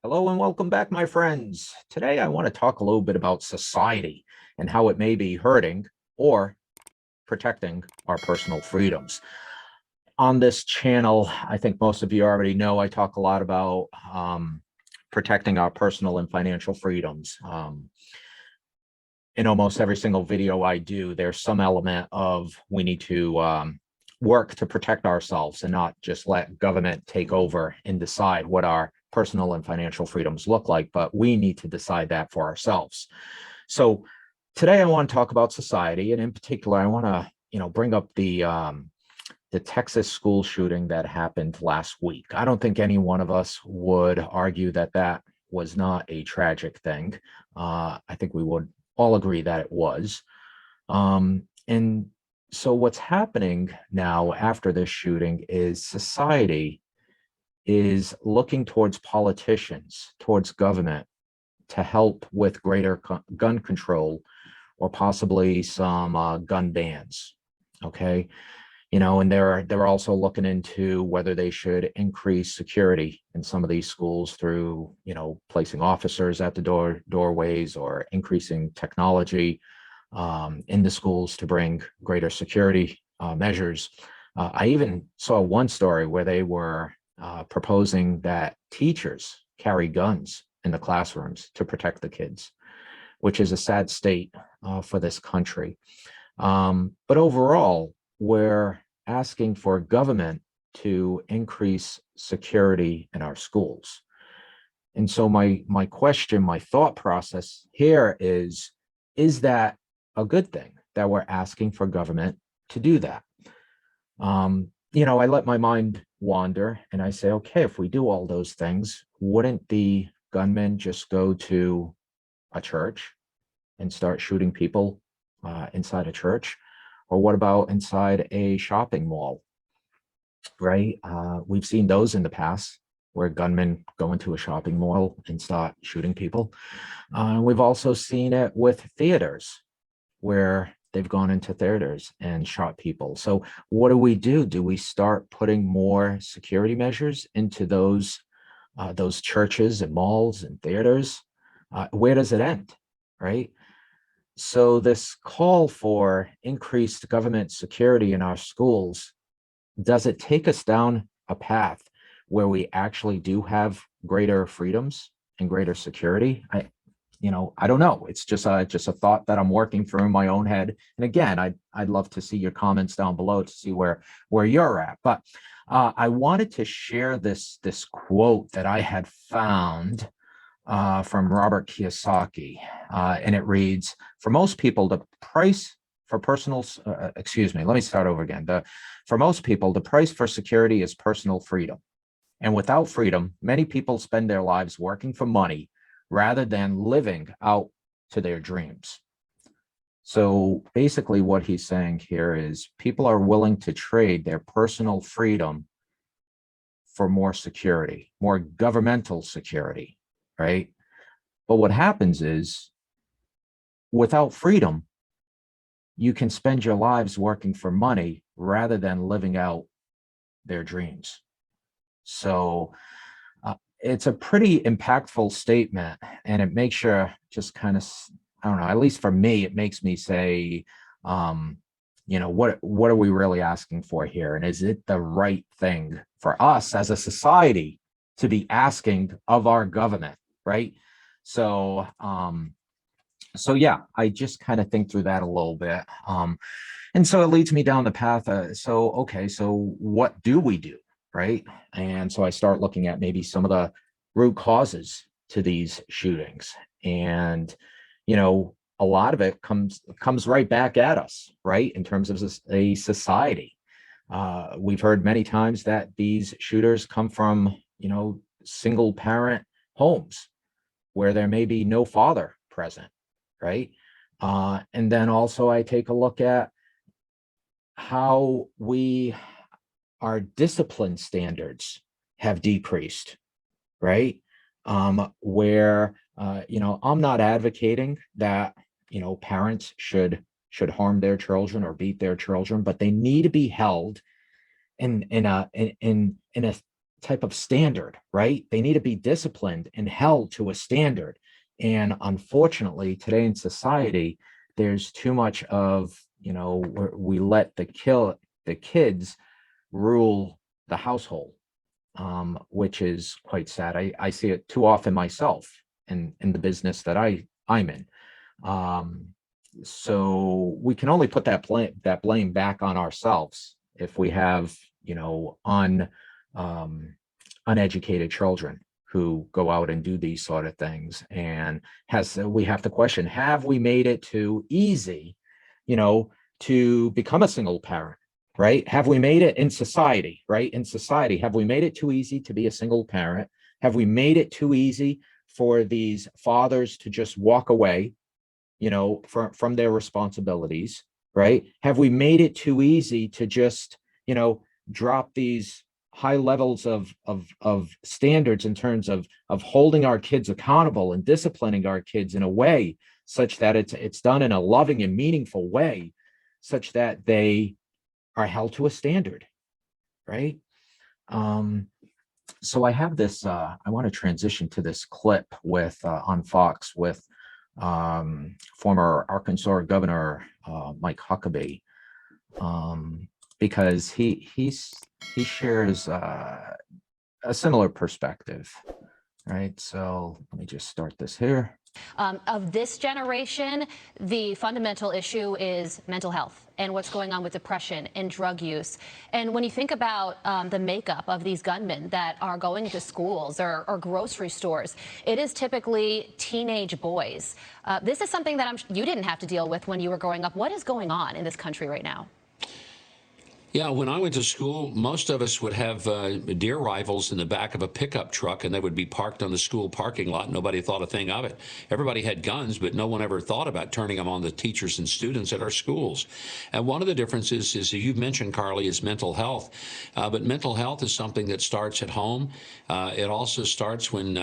Hello and welcome back, my friends. Today, I want to talk a little bit about society and how it may be hurting or protecting our personal freedoms. On this channel, I think most of you already know I talk a lot about protecting our personal and financial freedoms. In almost every single video I do, there's some element of we need to work to protect ourselves and not just let government take over and decide what our personal and financial freedoms look like, but we need to decide that for ourselves. So today I want to talk about society, and in particular, I want to bring up the Texas school shooting that happened last week. I don't think any one of us would argue that that was not a tragic thing. I think we would all agree that it was. And so what's happening now after this shooting is society is looking towards politicians, towards government to help with greater gun control or possibly some gun bans. Okay. And they're also looking into whether they should increase security in some of these schools through, placing officers at the doorways or increasing technology in the schools to bring greater security measures. I even saw one story where they were proposing that teachers carry guns in the classrooms to protect the kids, which is a sad state for this country. But overall, we're asking for government to increase security in our schools. And so my question, my thought process here is that a good thing that we're asking for government to do that? I let my mind wander and I say, okay, if we do all those things, wouldn't the gunmen just go to a church and start shooting people inside a church? Or what about inside a shopping mall, right? We've seen those in the past where gunmen go into a shopping mall and start shooting people. We've also seen it with theaters where they've gone into theaters and shot people. So what do? Do we start putting more security measures into those churches and malls and theaters? Where does it end, right? So this call for increased government security in our schools, does it take us down a path where we actually do have greater freedoms and greater security? I don't know. It's just a thought that I'm working through in my own head. And again, I'd love to see your comments down below to see where you're at. But I wanted to share this quote that I had found from Robert Kiyosaki, and it reads: "For most people, the price for personal excuse me, let me start over again. For most people, the price for security is personal freedom. And without freedom, many people spend their lives working for money rather than living out to their dreams." So basically what he's saying here is people are willing to trade their personal freedom for more security, more governmental security, right? But what happens is without freedom, you can spend your lives working for money rather than living out their dreams. So it's a pretty impactful statement, and it makes you just kind of, I don't know, at least for me, it makes me say, what are we really asking for here? And is it the right thing for us as a society to be asking of our government, right? So, yeah, I just kind of think through that a little bit. And so it leads me down the path. So what do we do? Right. And so I start looking at maybe some of the root causes to these shootings. And, a lot of it comes right back at us, right? In terms of a society. We've heard many times that these shooters come from, single parent homes where there may be no father present, right? And then also I take a look at how our discipline standards have decreased, right? Where I'm not advocating that parents should harm their children or beat their children, but they need to be held in a type of standard, right? They need to be disciplined and held to a standard. And unfortunately, today in society, there's too much of, we let the kids rule the household, which is quite sad. I see it too often myself in the business that I'm in. So we can only put that blame back on ourselves if we have, uneducated children who go out and do these sort of things. And we have to question, have we made it too easy, to become a single parent? Right? Have we made it in society, right? In society, have we made it too easy to be a single parent? Have we made it too easy for these fathers to just walk away, from their responsibilities, right? Have we made it too easy to just, drop these high levels of standards in terms of holding our kids accountable and disciplining our kids in a way such that it's done in a loving and meaningful way, such that they are held to a standard, right? So I have this, I want to transition to this clip with on Fox with former Arkansas Governor Mike Huckabee, because he shares a similar perspective, right? So let me just start this here. Of this generation, the fundamental issue is mental health and what's going on with depression and drug use. And when you think about the makeup of these gunmen that are going to schools or grocery stores, it is typically teenage boys. This is something that you didn't have to deal with when you were growing up. What is going on in this country right now? Yeah, when I went to school, most of us would have deer rifles in the back of a pickup truck, and they would be parked on the school parking lot. Nobody thought a thing of it. Everybody had guns, but no one ever thought about turning them on the teachers and students at our schools. And one of the differences is, you've mentioned, Carly, is mental health. But mental health is something that starts at home. It also starts when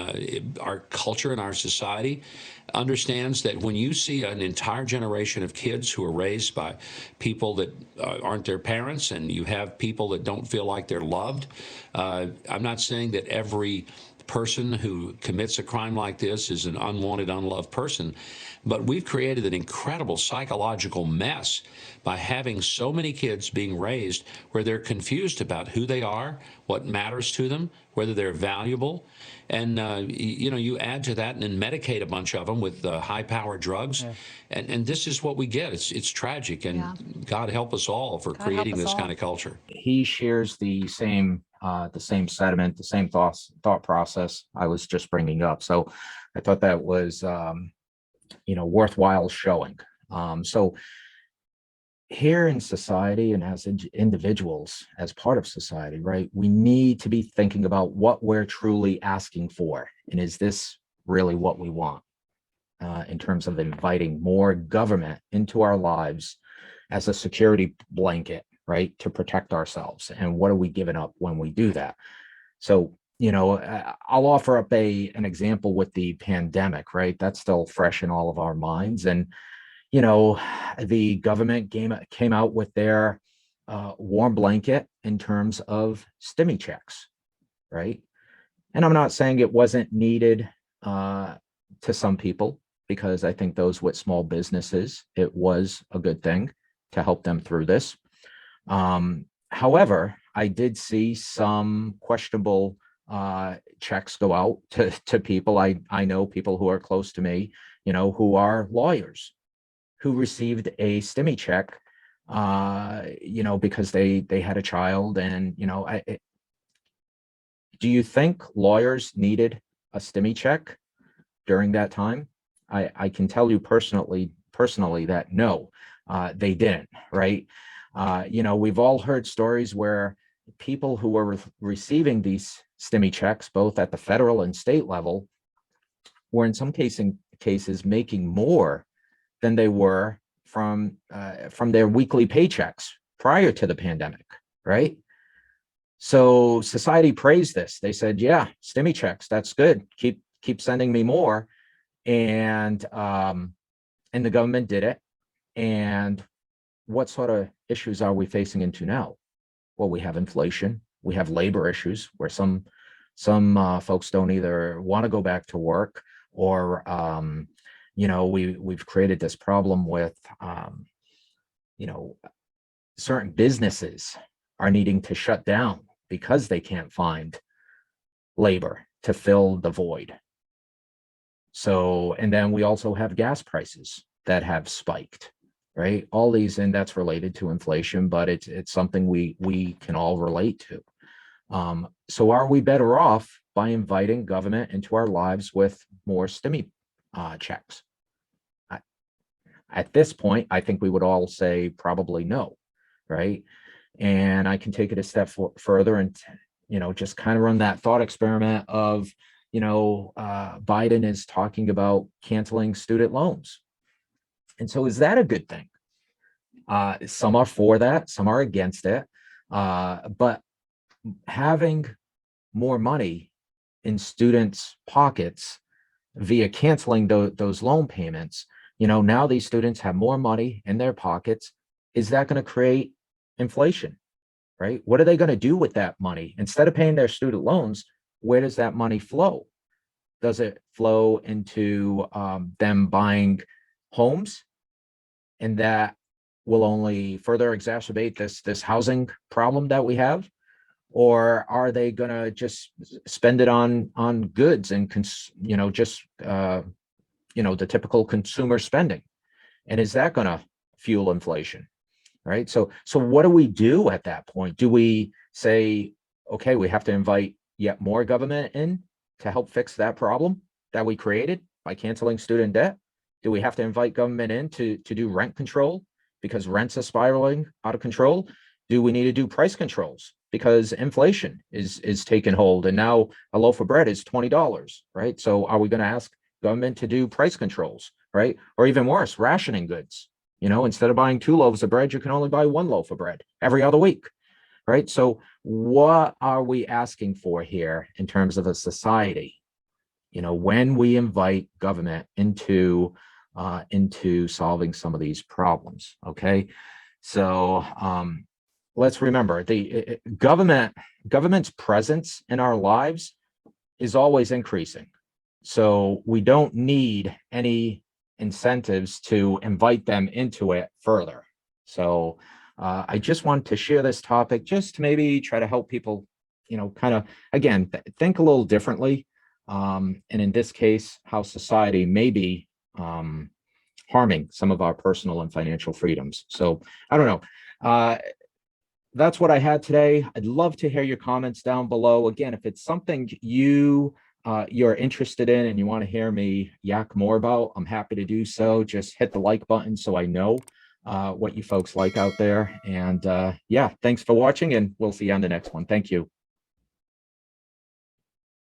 our culture and our society understands that when you see an entire generation of kids who are raised by people that aren't their parents, and you have people that don't feel like they're loved, I'm not saying that every person who commits a crime like this is an unwanted, unloved person, but we've created an incredible psychological mess by having so many kids being raised where they're confused about who they are, what matters to them, whether they're valuable. And, you add to that and then medicate a bunch of them with high-powered drugs. Yeah. And this is what we get. It's tragic. And yeah, God help us all for creating this kind of culture. He shares the same sentiment, the same thought process I was just bringing up. So I thought that was, worthwhile showing. So here in society and as individuals, as part of society, right, we need to be thinking about what we're truly asking for. And is this really what we want, in terms of inviting more government into our lives as a security blanket, right, to protect ourselves? And what are we giving up when we do that? So, I'll offer up an example with the pandemic, right? That's still fresh in all of our minds. And the government came out with their warm blanket in terms of stimmy checks, right? And I'm not saying it wasn't needed to some people, because I think those with small businesses, it was a good thing to help them through this. However, I did see some questionable checks go out to people. I know people who are close to me, who are lawyers, who received a stimmy check, because they had a child. And, do you think lawyers needed a stimmy check during that time? I can tell you personally that no, they didn't, right? We've all heard stories where people who were receiving these stimmy checks, both at the federal and state level, were in some cases making more than they were from their weekly paychecks prior to the pandemic, right? So society praised this. They said, yeah, stimmy checks, that's good. Keep sending me more. And the government did it. And what sort of issues are we facing into now? Well, we have inflation, We have labor issues where some folks don't either want to go back to work, or we've created this problem with certain businesses are needing to shut down because they can't find labor to fill the void. So, and then we also have gas prices that have spiked, right? All these, and that's related to inflation, but it's something we can all relate to. So are we better off by inviting government into our lives with more stimmy checks? At this point, I think we would all say probably no, right? And I can take it a step further and, just kind of run that thought experiment of, Biden is talking about canceling student loans. And so is that a good thing? Some are for that, some are against it. But having more money in students' pockets via canceling those loan payments, now these students have more money in their pockets. Is that going to create inflation, right? What are they going to do with that money? Instead of paying their student loans, where does that money flow? Does it flow into them buying homes? And that will only further exacerbate this housing problem that we have? Or are they going to just spend it on goods and the typical consumer spending? And is that going to fuel inflation? Right. So what do we do at that point? Do we say, okay, we have to invite yet more government in to help fix that problem that we created by canceling student debt? Do we have to invite government in to do rent control because rents are spiraling out of control? Do we need to do price controls because inflation is taking hold, and now a loaf of bread is $20, right? So are we going to ask government to do price controls, right? Or even worse, rationing goods? Instead of buying 2 loaves of bread, you can only buy 1 loaf of bread every other week, right? So what are we asking for here in terms of a society? When we invite government into solving some of these problems, okay? So let's remember the government's presence in our lives is always increasing. So we don't need any incentives to invite them into it further. So I just wanted to share this topic just to maybe try to help people, kind of, again, think a little differently. And in this case, how society may be harming some of our personal and financial freedoms. So I don't know. That's what I had today. I'd love to hear your comments down below. Again, if it's something you're interested in and you want to hear me yak more about, I'm happy to do so. Just hit the like button so I know what you folks like out there. And yeah, thanks for watching, and we'll see you on the next one. Thank you.